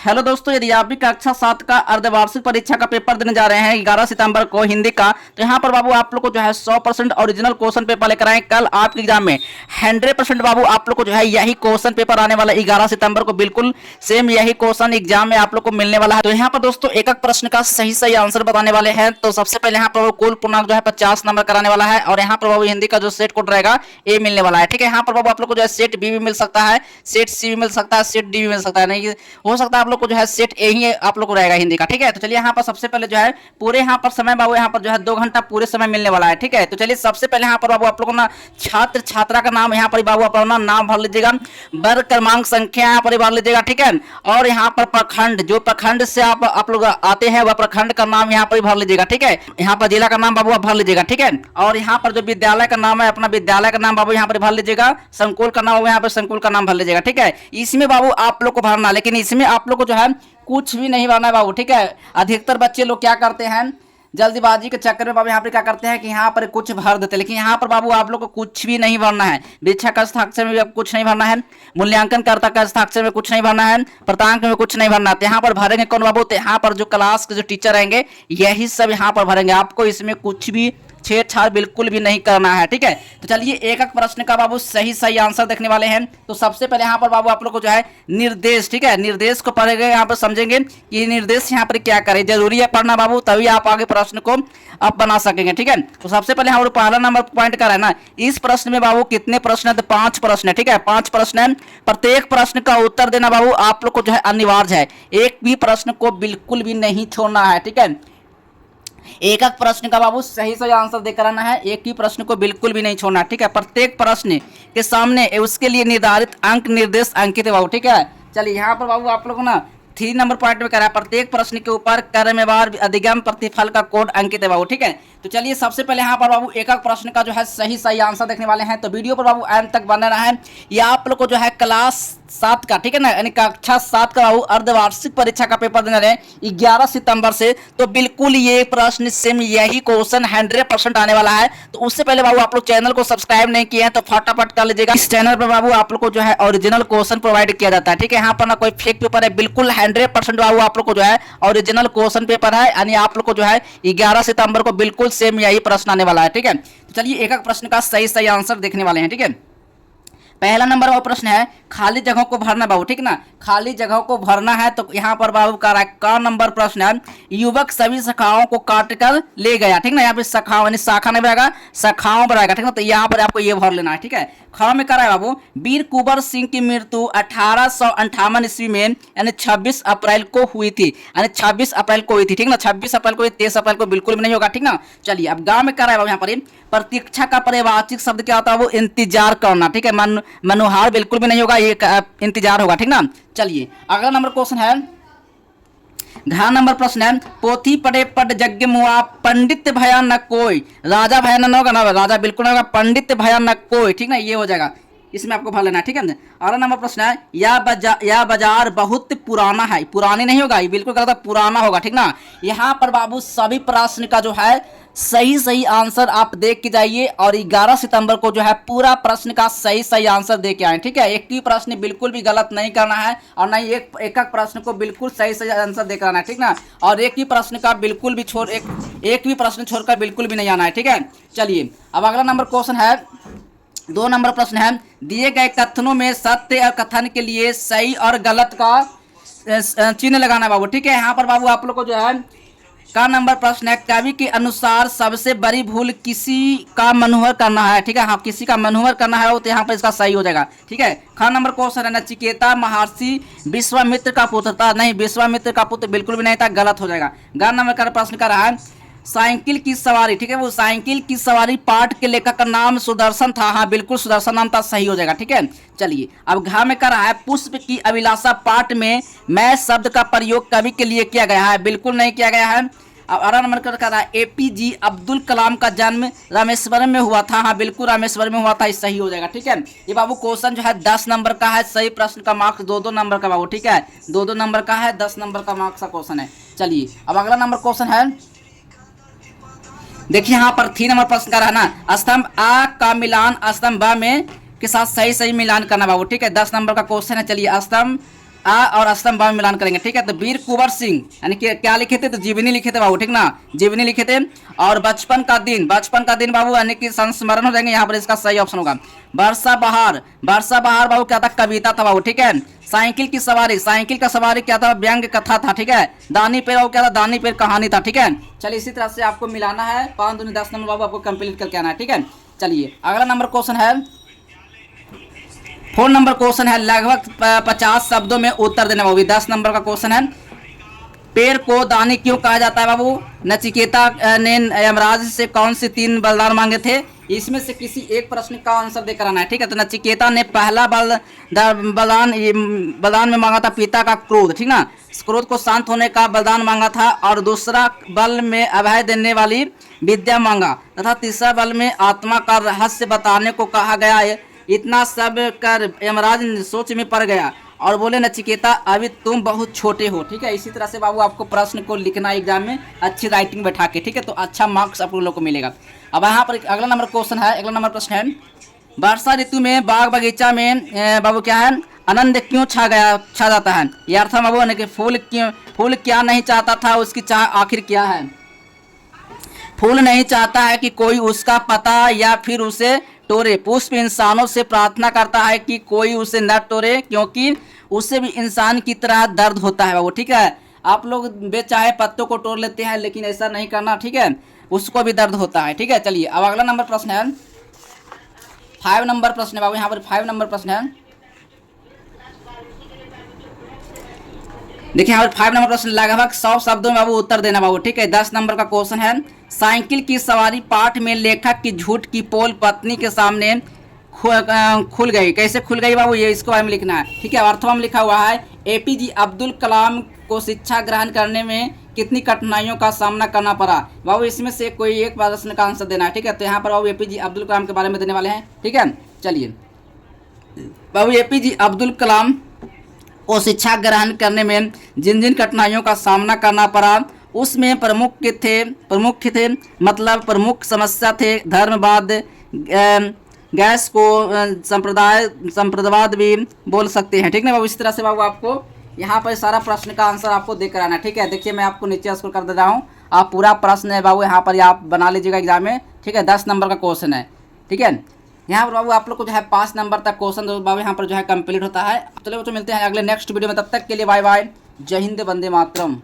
Hello दोस्तों, यदि आप भी कक्षा 7 का अर्धवार्षिक परीक्षा का पेपर देने जा रहे हैं 11 सितंबर को हिंदी का, तो यहाँ पर बाबू आप लोग को जो है 100% ओरिजिनल क्वेश्चन पेपर लेकर आए। कल आपके एग्जाम में 100% बाबू आप लोग को जो है यही क्वेश्चन पेपर आने वाला 11 सितंबर को, बिल्कुल सेम यही क्वेश्चन एग्जाम में आप लोग को मिलने वाला है। तो यहाँ पर दोस्तों एक एक प्रश्न का सही सही आंसर बताने वाले हैं। तो सबसे पहले यहाँ पर कुल पूर्णांक जो है 50 नंबर कराने वाला है, और यहाँ पर बाबू हिंदी का जो सेट कोड रहेगा ए मिलने वाला है। ठीक है, यहाँ पर बाबू आप लोग को जो है सेट बी भी मिल सकता है, सेट सी भी मिल सकता है, सेट डी भी मिल सकता है, नहीं हो सकता है आप लोग को जो है सेट ए ही आप लोग को रहेगा हिंदी का। ठीक है, तो चलिए यहाँ पर सबसे पहले जो है पूरे यहाँ पर समय बाबू यहाँ पर जो है 2 घंटा पूरे समय मिलने वाला है। ठीक है, तो चलिए सबसे पहले यहाँ पर बाबू आप लोग को ना छात्र छात्रा का नाम यहाँ पर बाबू अपना नाम भर लीजिएगा, वर्ग क्रमांक संख्या यहाँ पर भर लीजिएगा। ठीक है, और यहाँ पर प्रखंड, जो प्रखंड से आप लोग आते हैं वह प्रखंड का नाम यहाँ पर भर लीजिएगा। ठीक है, यहाँ पर जिला का नाम बाबू आप भर लीजिएगा। ठीक है, और यहाँ पर जो विद्यालय का नाम है अपना विद्यालय का नाम बाबू यहाँ पर भर लीजिएगा, संकुल का नाम यहाँ पर संकुल का नाम भर लीजिएगा। ठीक है, इसमें बाबू आप लोग को भरना, लेकिन इसमें आप लोग को जो है कुछ भी नहीं भरना है बाबू। ठीक है, अधिकतर बच्चे लोग क्या करते हैं, जल्दीबाजी के चक्कर में बाबू यहाँ पर क्या करते हैं कि यहाँ पर कुछ भर देते हैं, लेकिन यहाँ पर बाबू आप लोग को कुछ भी नहीं भरना है। वीक्षक हस्ताक्षर में भी कुछ नहीं भरना है, मूल्यांकनकर्ता का हस्ताक्षर में कुछ नहीं भरना है, प्रांतांक में कुछ नहीं भरना है। यहाँ पर भरेंगे कौन बाबू, तो यहाँ पर जो क्लास के जो टीचर रहेंगे यही सब यहाँ पर भरेंगे। आपको इसमें कुछ भी छेड़छाड़ बिल्कुल भी नहीं करना है। ठीक है, तो चलिए एक एक प्रश्न का बाबू सही सही आंसर देखने वाले हैं। तो सबसे पहले यहाँ पर बाबू आप लोग को जो है निर्देश, ठीक है, निर्देश को पढ़ेंगे, यहाँ पर समझेंगे कि निर्देश यहाँ पर क्या करें। जरूरी है पढ़ना बाबू, तभी आप आगे प्रश्न को आप बना सकेंगे। ठीक है, तो सबसे पहले हम पहला नंबर पॉइंट कर रहे हैं ना, इस प्रश्न में बाबू कितने प्रश्न है, तो 5 प्रश्न है। ठीक है, 5 प्रश्न है, प्रत्येक प्रश्न का उत्तर देना बाबू आप लोग को जो है अनिवार्य है। एक भी प्रश्न को बिल्कुल भी नहीं छोड़ना है। ठीक है, एक एक प्रश्न का बाबू सही सही आंसर देकर आना है, एक ही प्रश्न को बिल्कुल भी नहीं छोड़ना। ठीक है, प्रत्येक प्रश्न के सामने उसके लिए निर्धारित अंक निर्देश अंकित है बाबू। ठीक है, चलिए यहाँ पर बाबू आप लोग ना 3 नंबर पॉइंट में करा है, प्रत्येक प्रश्न के ऊपर क्रमवार अधिगम प्रतिफल का कोड अंकित है बाबू। ठीक है, तो चलिए सबसे पहले यहाँ पर बाबू एक एक प्रश्न का जो है सही सही आंसर देखने वाले हैं। तो वीडियो पर बाबू अंत तक बना रहा है। ये आप लोग को जो है क्लास 7 का, ठीक है ना, यानी कक्षा 7 का बाबू अर्धवार्षिक परीक्षा का पेपर देना रहे 11 सितंबर से। तो बिल्कुल ये प्रश्न सेम यही क्वेश्चन 100% आने वाला है। तो उससे पहले बाबू आप लोग चैनल को सब्सक्राइब नहीं किए हैं तो फटाफट कर लीजिएगा। इस चैनल पर बाबू आप लोग को जो है ओरिजिनल क्वेश्चन प्रोवाइड किया जाता है। ठीक है, यहाँ पर ना कोई फेक पेपर है, बिल्कुल 100% बाबू आप लोग को जो है ओरिजिनल क्वेश्चन पेपर है, यानी आप लोग को जो है 11 सितंबर को बिल्कुल सेम यही प्रश्न आने वाला है। ठीक है, तो चलिए एक एक प्रश्न का सही सही आंसर देखने वाले हैं। ठीक है, पहला नंबर वो प्रश्न है खाली जगहों को भरना बाबू। ठीक ना, खाली जगहों को भरना है। तो यहाँ पर बाबू का नंबर प्रश्न है, युवक सभी शाखाओं को काटकर ले गया। ठीक ना, यहाँ पे शाखाओं यानी शाखा नहीं बनेगा, शाखाओं बनाएगा। ठीक ना, तो यहाँ पर आपको ये भर लेना है। ठीक है, ख में करा है बाबू, वीर कुंवर सिंह की मृत्यु 1858 ईस्वी में यानी 26 अप्रैल को हुई थी, यानी 26 अप्रैल को हुई थी। ठीक ना, 26 अप्रैल को, 23 अप्रैल को बिल्कुल भी नहीं होगा। ठीक ना, चलिए अब गाँव में करा है बाबू, यहाँ पर प्रतीक्षा का परिवाचिक शब्द क्या होता है, वो इंतजार करना। ठीक है, मनोहार बिल्कुल भी नहीं होगा, ये इंतजार होगा। ठीक ना, चलिए अगला नंबर क्वेश्चन है, घ नंबर प्रश्न है, पोथी पढ़े पट यज्ञ मुआ पंडित भया न कोई, राजा भया न होगा ना, राजा बिल्कुल नहीं होगा, पंडित भया न कोई। ठीक ना, ये हो जाएगा, इसमें आपको भर लेना है। ठीक है, अगला नंबर प्रश्न है, यह बाजार बहुत पुराना है, पुरानी नहीं होगा, ये बिल्कुल गलत है, पुराना होगा। ठीक ना, यहाँ पर बाबू सभी प्रश्न का जो है सही सही आंसर आप देख के जाइए, और 11 सितंबर को जो है पूरा प्रश्न का सही सही आंसर दे के आए। ठीक है, एक ही प्रश्न बिल्कुल भी गलत नहीं करना है, और नहीं एक प्रश्न को बिल्कुल सही सही आंसर देकर आना है। ठीक ना, और एक ही प्रश्न का बिल्कुल भी एक भी प्रश्न छोड़कर बिल्कुल भी नहीं आना है। ठीक है, चलिए अब अगला नंबर क्वेश्चन है, 2 नंबर प्रश्न है, दिए गए कथनों में सत्य और कथन के लिए सही और गलत का चिन्ह लगाना बाबू। ठीक है, यहाँ पर बाबू आप लोग को जो है का नंबर प्रश्न है, कवि के अनुसार सबसे बड़ी भूल किसी का मनोहर करना है। ठीक है, हाँ किसी का मनोहर करना है, तो यहाँ पर इसका सही हो जाएगा। ठीक है, ख नंबर क्वेश्चन है, नचिकेता महर्षि विश्वामित्र का पुत्र था, नहीं विश्वामित्र का पुत्र बिल्कुल भी नहीं था, गलत हो जाएगा। ग नंबर का प्रश्न कर रहा है, साइकिल की सवारी, ठीक है, वो साइकिल की सवारी पाठ के लेखक का नाम सुदर्शन था, हाँ बिल्कुल सुदर्शन नाम था, सही हो जाएगा। ठीक है, चलिए अब घ में कर रहा है, पुष्प की अभिलाषा पाठ में मैं शब्द का प्रयोग कवि के लिए किया गया है, बिल्कुल नहीं किया गया है। अब 8 नंबर कर रहा है, APJ अब्दुल कलाम का जन्म रामेश्वरम में हुआ था, हाँ बिल्कुल रामेश्वरम में हुआ था, सही हो जाएगा। ठीक है, ये बाबू क्वेश्चन जो है 10 नंबर का है, सही प्रश्न का मार्क्स 2-2 नंबर का बाबू। ठीक है, 2-2 नंबर का है, 10 नंबर का मार्क्स का क्वेश्चन है। चलिए अब अगला नंबर क्वेश्चन है, देखिए यहाँ पर 3 नंबर प्रश्न का रहना, स्तंभ आ का मिलान स्तंभ ब में के साथ सही सही मिलान करना बाबू। ठीक है, 10 नंबर का क्वेश्चन है। चलिए स्तंभ आ और स्तंभ बा में मिलान करेंगे, ठीक है। तो वीर कुंवर सिंह यानी कि क्या लिखे थे, तो जीवनी लिखे थे बाबू, ठीक ना, जीवनी लिखे थे। और बचपन का दिन बाबू यानी कि संस्मरण हो जाएंगे, यहाँ पर इसका सही ऑप्शन होगा। वर्षा बहार बाबू क्या था, कविता था बाबू, ठीक है। साइकिल का सवारी क्या था, व्यंग्य कथा था, ठीक है। दानी पेड़ बाबू क्या था, दानी पेड़ कहानी था, ठीक है। चलिए इसी तरह से आपको मिलाना है, 5 दूनी 10 नंबर बाबू आपको कंप्लीट करके आना है, ठीक है। चलिए अगला नंबर क्वेश्चन है, 4 नंबर क्वेश्चन है, लगभग 50 शब्दों में उत्तर देना बाबू। 10 नंबर का क्वेश्चन है, पेड़ को दानी क्यों कहा जाता है बाबू। नचिकेता ने यमराज से कौन से 3 बलिदान मांगे थे, इसमें से किसी एक प्रश्न का आंसर देकर आना है, ठीक है। तो नचिकेता ने पहला बलिदान में मांगा था पिता का क्रोध, ठीक ना, क्रोध को शांत होने का बलिदान मांगा था। और दूसरा बल में अभय देने वाली विद्या मांगा तथा तीसरा बल में आत्मा का रहस्य बताने को कहा गया है। इतना सब कर यमराज सोच में पड़ गया और बोले नचिकेता अभी तुम बहुत छोटे हो, ठीक है। इसी तरह से बाबू आपको प्रश्न को लिखना एग्जाम में अच्छी राइटिंग बैठा के, ठीक है, तो अच्छा मार्क्स आप लोगों को मिलेगा। अब यहाँ पर अगला नंबर क्वेश्चन है, अगला नंबर प्रश्न है, वर्षा ऋतु में बाग बगीचा में बाबू क्या है, आनंद क्यों छा जाता है। यह अर्थ बाबू यानी कि फूल क्या नहीं चाहता था, उसकी चाह आखिर क्या है। फूल नहीं चाहता है कि कोई उसका पता या फिर उसे टोरे। पुष्प इंसानों से प्रार्थना करता है कि कोई उसे न टोरे, क्योंकि उसे भी इंसान की तरह दर्द होता है बाबू, ठीक है। आप लोग बेचाहे पत्तों को तोड़ लेते हैं, लेकिन ऐसा नहीं करना, ठीक है, उसको भी दर्द होता है, ठीक है। चलिए अब अगला नंबर प्रश्न है, 5 नंबर प्रश्न है बाबू, यहाँ पर 5 नंबर प्रश्न है। देखिए यहाँ पर 5 नंबर प्रश्न, लगभग 100 शब्दों में बाबू उत्तर देना बाबू, ठीक है। 10 नंबर का क्वेश्चन है, साइकिल की सवारी पाठ में लेखक की झूठ की पोल पत्नी के सामने खुल गई, कैसे खुल गई बाबू, ये इसको बारे में लिखना है, ठीक है। अर्थवा में लिखा हुआ है, APJ अब्दुल कलाम को शिक्षा ग्रहण करने में कितनी कठिनाइयों का सामना करना पड़ा बाबू, इसमें से कोई एक प्रश्न का आंसर देना है, ठीक है। तो यहाँ पर बाबू APJ अब्दुल कलाम के बारे में देने वाले हैं, ठीक है। चलिए बाबू APJ अब्दुल कलाम को शिक्षा ग्रहण करने में जिन जिन कठिनाइयों का सामना करना पड़ा उसमें प्रमुख थे, मतलब प्रमुख समस्या थे धर्मवाद, गैस को संप्रदायवाद भी बोल सकते हैं, ठीक ना बाबू। इस तरह से बाबू आपको यहाँ पर सारा प्रश्न का आंसर आपको देकर आना, ठीक है। देखिए मैं आपको नीचे स्क्रॉल कर दे रहा हूँ, आप पूरा प्रश्न है बाबू यहाँ पर आप बना लीजिएगा एग्जाम में, ठीक है। 10 नंबर का क्वेश्चन है, ठीक है। यहाँ पर बाबू आप लोग को जो है 5 नंबर तक क्वेश्चन बाबू यहाँ पर जो है कंप्लीट होता है। चलो तो मिलते हैं अगले नेक्स्ट वीडियो में, तब तक के लिए बाय बाय, जय हिंद, वंदे मातरम।